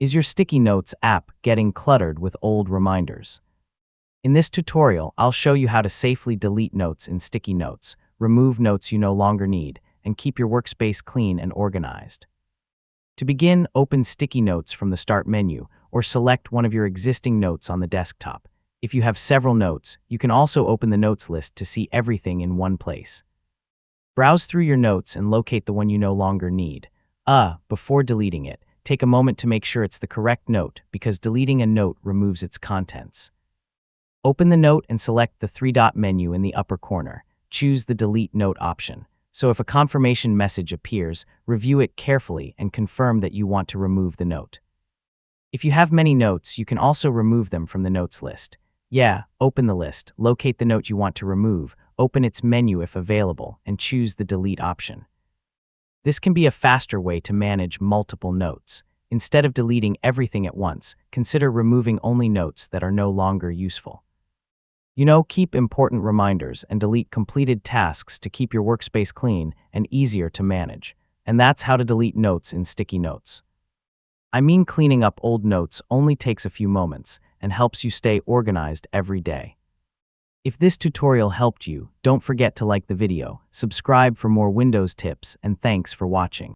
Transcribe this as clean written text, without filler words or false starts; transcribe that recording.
Is your sticky notes app getting cluttered with old reminders? In this tutorial, I'll show you how to safely delete notes in sticky notes, remove notes you no longer need, and keep your workspace clean and organized. To begin, open Sticky Notes from the Start menu or select one of your existing notes on the desktop. If you have several notes, you can also open the notes list to see everything in one place. Browse through your notes and locate the one you no longer need. Before deleting it, take a moment to make sure it's the correct note because deleting a note removes its contents. Open the note and select the three-dot menu in the upper corner. Choose the Delete Note option. So if a confirmation message appears, review it carefully and confirm that you want to remove the note. If you have many notes, you can also remove them from the notes list. Open the list, locate the note you want to remove, open its menu if available, and choose the Delete option. This can be a faster way to manage multiple notes. Instead of deleting everything at once, consider removing only notes that are no longer useful. Keep important reminders and delete completed tasks to keep your workspace clean and easier to manage. And that's how to delete notes in sticky notes. Cleaning up old notes only takes a few moments and helps you stay organized every day. If this tutorial helped you, don't forget to like the video, subscribe for more Windows tips, and thanks for watching.